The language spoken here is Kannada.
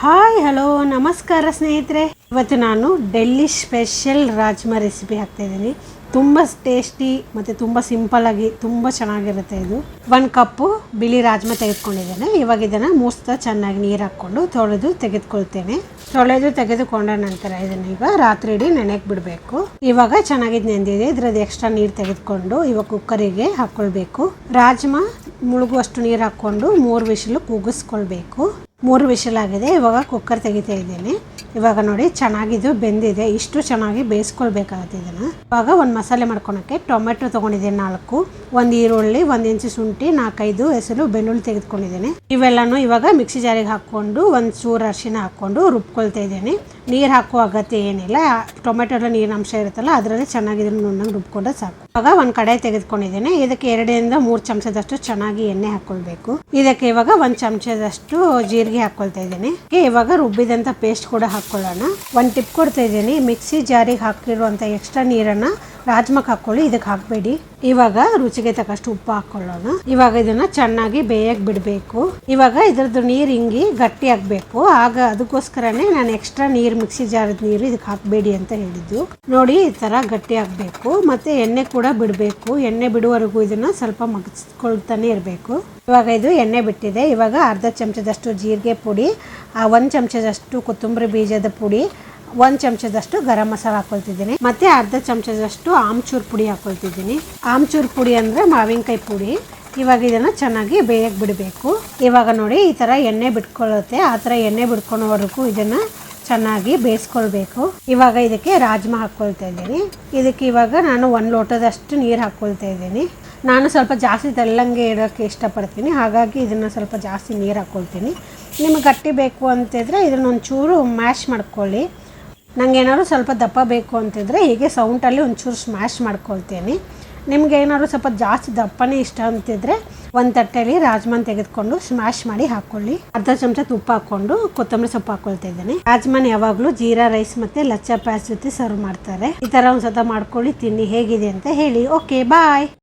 ಹಾಯ್ ಹಲೋ ನಮಸ್ಕಾರ ಸ್ನೇಹಿತರೆ. ಇವತ್ತು ನಾನು ಡೆಲ್ಲಿ ಸ್ಪೆಷಲ್ ರಾಜ್ಮಾ ರೆಸಿಪಿ ಹಾಕ್ತಾ ಇದ್ದೀನಿ. ತುಂಬ ಟೇಸ್ಟಿ ಮತ್ತು ತುಂಬ ಸಿಂಪಲ್ಲಾಗಿ ತುಂಬ ಚೆನ್ನಾಗಿರುತ್ತೆ. ಇದು 1 ಕಪ್ಪು ಬಿಳಿ ರಾಜ್ಮಾ ತೆಗೆದುಕೊಂಡಿದ್ದೇನೆ. ಇವಾಗ ಇದನ್ನು ಮೂಸ್ತಾ ಚೆನ್ನಾಗಿ ನೀರು ಹಾಕ್ಕೊಂಡು ತೊಳೆದು ತೆಗೆದುಕೊಳ್ತೇನೆ. ತೊಳೆದು ತೆಗೆದುಕೊಂಡ ನಂತರ ಇದನ್ನು ಈಗ ರಾತ್ರಿ ಇಡೀ ನೆನೆಗೆ ಬಿಡಬೇಕು. ಇವಾಗ ಚೆನ್ನಾಗಿ ನೆಂದಿದೆ. ಇದ್ರದ್ದು ಎಕ್ಸ್ಟ್ರಾ ನೀರು ತೆಗೆದುಕೊಂಡು ಇವಾಗ ಕುಕ್ಕರಿಗೆ ಹಾಕ್ಕೊಳ್ಬೇಕು. ರಾಜ್ಮಾ ಮುಳುಗುವಷ್ಟು ನೀರು ಹಾಕ್ಕೊಂಡು 3 ವಿಷಲು ಕೂಗಿಸ್ಕೊಳ್ಬೇಕು. 3 ವಿಷಲ್ ಆಗಿದೆ. ಇವಾಗ ಕುಕ್ಕರ್ ತೆಗಿತಾ ಇದ್ದೀನಿ. ಇವಾಗ ನೋಡಿ ಚೆನ್ನಾಗಿದ್ದು ಬೆಂದಿದೆ. ಇಷ್ಟು ಚೆನ್ನಾಗಿ ಬೇಯಿಸ್ಕೊಳ್ಬೇಕಾಗುತ್ತೆ ಇದನ್ನು. ಇವಾಗ ಒಂದು ಮಸಾಲೆ ಮಾಡ್ಕೊಳಕ್ಕೆ ಟೊಮೆಟೊ ತೊಗೊಂಡಿದ್ದೀನಿ 4, 1 ಈರುಳ್ಳಿ, 1 ಇಂಚು ಶುಂಠಿ, 4-5 ಹೆಸರು ಬೆಳ್ಳುಳ್ಳಿ ತೆಗೆದುಕೊಂಡಿದ್ದೀನಿ. ಇವೆಲ್ಲನೂ ಇವಾಗ ಮಿಕ್ಸಿ ಜಾರಿಗೆ ಹಾಕ್ಕೊಂಡು 1 ಚೂರು ಅರಿಶಿನ ಹಾಕ್ಕೊಂಡು ರುಬ್ಕೊಳ್ತಾ ಇದ್ದೀನಿ. ನೀರು ಹಾಕುವ ಅಗತ್ಯ ಏನಿಲ್ಲ. ಟೊಮೆಟೊದ ನೀರಿನ ಅಂಶ ಇರುತ್ತಲ್ಲ ಅದರಲ್ಲಿ ಚೆನ್ನಾಗಿ ಇದನ್ನು ನುಣ್ಣಗೆ ರುಬ್ಕೊಂಡ್ರೆ ಸಾಕು. ಇವಾಗ ಒಂದು ಕಡೆ ತೆಗೆದುಕೊಂಡಿದ್ದೀನಿ. ಇದಕ್ಕೆ 2ರಿಂದ 3 ಚಮಚದಷ್ಟು ಚೆನ್ನಾಗಿ ಎಣ್ಣೆ ಹಾಕ್ಕೊಳ್ಬೇಕು. ಇದಕ್ಕೆ ಇವಾಗ 1 ಚಮಚದಷ್ಟು ಜೀರಿಗೆ ಹಾಕ್ಕೊಳ್ತಾ ಇದ್ದೀನಿ. ಇವಾಗ ರುಬ್ಬಿದಂಥ ಪೇಸ್ಟ್ ಕೂಡ ಹಾಕ್ಕೊಳ್ಳೋಣ. 1 ಟಿಪ್ ಕೊಡ್ತಾ ಇದ್ದೀನಿ. ಮಿಕ್ಸಿ ಜಾರಿಗೆ ಹಾಕಿರುವಂಥ ಎಕ್ಸ್ಟ್ರಾ ನೀರನ್ನು ರಾಜ್ಮಾಕ್ಕೆ ಹಾಕ್ಕೊಳ್ಳಿ, ಇದಕ್ಕೆ ಹಾಕಬೇಡಿ. ಇವಾಗ ರುಚಿಗೆ ತಕ್ಕಷ್ಟು ಉಪ್ಪು ಹಾಕ್ಕೊಳ್ಳೋಣ. ಇವಾಗ ಇದನ್ನ ಚೆನ್ನಾಗಿ ಬೇಯಕ್ಕೆ ಬಿಡಬೇಕು. ಇವಾಗ ಇದ್ರದ್ದು ನೀರು ಹಿಂಗಿ ಗಟ್ಟಿ ಆಗಬೇಕು. ಆಗ ಅದಕ್ಕೋಸ್ಕರನೇ ನಾನು ಎಕ್ಸ್ಟ್ರಾ ನೀರು, ಮಿಕ್ಸಿ ಜಾರದ ನೀರು ಇದಕ್ಕೆ ಹಾಕಬೇಡಿ ಅಂತ ಹೇಳಿದ್ದು. ನೋಡಿ ಈ ಥರ ಗಟ್ಟಿ ಆಗಬೇಕು. ಮತ್ತು ಎಣ್ಣೆ ಕೂಡ ಬಿಡಬೇಕು. ಎಣ್ಣೆ ಬಿಡುವವರೆಗೂ ಇದನ್ನು ಸ್ವಲ್ಪ ಮಗ್ಸ್ಕೊಳ್ತಾನೆ ಇರಬೇಕು. ಇವಾಗ ಇದು ಎಣ್ಣೆ ಬಿಟ್ಟಿದೆ. ಇವಾಗ ಅರ್ಧ ಚಮಚದಷ್ಟು ಜೀರಿಗೆ ಪುಡಿ, 1 ಚಮಚದಷ್ಟು ಕೊತ್ತಂಬರಿ ಬೀಜದ ಪುಡಿ, 1 ಚಮಚದಷ್ಟು ಗರಂ ಮಸಾಲ ಹಾಕೊಳ್ತಿದ್ದೀನಿ. ಮತ್ತೆ ಅರ್ಧ ಚಮಚದಷ್ಟು ಆಮ್ಚೂರ್ ಪುಡಿ ಹಾಕೊಳ್ತಿದ್ದೀನಿ. ಆಮ್ಚೂರ್ ಪುಡಿ ಅಂದರೆ ಮಾವಿನಕಾಯಿ ಪುಡಿ. ಇವಾಗ ಇದನ್ನು ಚೆನ್ನಾಗಿ ಬೇಯಕ್ಕೆ ಬಿಡಬೇಕು. ಇವಾಗ ನೋಡಿ ಈ ಥರ ಎಣ್ಣೆ ಬಿಟ್ಕೊಳ್ಳುತ್ತೆ. ಆ ಥರ ಎಣ್ಣೆ ಬಿಟ್ಕೊಳೋವರೆಗೂ ಇದನ್ನು ಚೆನ್ನಾಗಿ ಬೇಯಿಸ್ಕೊಳ್ಬೇಕು. ಇವಾಗ ಇದಕ್ಕೆ ರಾಜ್ಮಾ ಹಾಕ್ಕೊಳ್ತಾ ಇದ್ದೀನಿ. ಇದಕ್ಕೆ ಇವಾಗ ನಾನು 1 ಲೋಟದಷ್ಟು ನೀರು ಹಾಕ್ಕೊಳ್ತಾ ಇದ್ದೀನಿ. ನಾನು ಸ್ವಲ್ಪ ಜಾಸ್ತಿ ತೆಳ್ಳಂಗೆ ಇಡೋಕ್ಕೆ ಇಷ್ಟಪಡ್ತೀನಿ. ಹಾಗಾಗಿ ಇದನ್ನು ಸ್ವಲ್ಪ ಜಾಸ್ತಿ ನೀರು ಹಾಕ್ಕೊಳ್ತೀನಿ. ನಿಮಗೆ ಗಟ್ಟಿ ಬೇಕು ಅಂತಿದ್ರೆ ಇದನ್ನು ಒಂಚೂರು ಮ್ಯಾಶ್ ಮಾಡ್ಕೊಳ್ಳಿ. ನನಗೆ ಏನಾದ್ರು ಸ್ವಲ್ಪ ದಪ್ಪ ಬೇಕು ಅಂತಿದ್ರೆ ಹೀಗೆ ಸೌಂಟಲ್ಲಿ ಒಂಚೂರು ಸ್ಮ್ಯಾಶ್ ಮಾಡ್ಕೊಳ್ತೀನಿ. ನಿಮ್ಗೆ ಏನಾದ್ರು ಸ್ವಲ್ಪ ಜಾಸ್ತಿ ದಪ್ಪನೇ ಇಷ್ಟ ಅಂತಿದ್ರೆ 1 ತಟ್ಟೆಯಲ್ಲಿ ರಾಜ್ಮಾನ ತೆಗೆದುಕೊಂಡು ಸ್ಮ್ಯಾಶ್ ಮಾಡಿ ಹಾಕ್ಕೊಳ್ಳಿ. ಅರ್ಧ ಚಮಚ ತುಪ್ಪ ಹಾಕ್ಕೊಂಡು ಕೊತ್ತಂಬರಿ ಸೊಪ್ಪು ಹಾಕ್ಕೊಳ್ತಾ ಇದ್ದೀನಿ. ರಾಜ್ಮಾನ ಯಾವಾಗಲೂ ಜೀರಾ ರೈಸ್ ಮತ್ತು ಲಚ್ಚಾ ಪ್ಯಾಸ್ ಜೊತೆ ಸರ್ವ್ ಮಾಡ್ತಾರೆ. ಈ ಥರ ಒಂದು ಸತ ಮಾಡ್ಕೊಳ್ಳಿ, ತಿನ್ನಿ, ಹೇಗಿದೆ ಅಂತ ಹೇಳಿ. ಓಕೆ, ಬಾಯ್.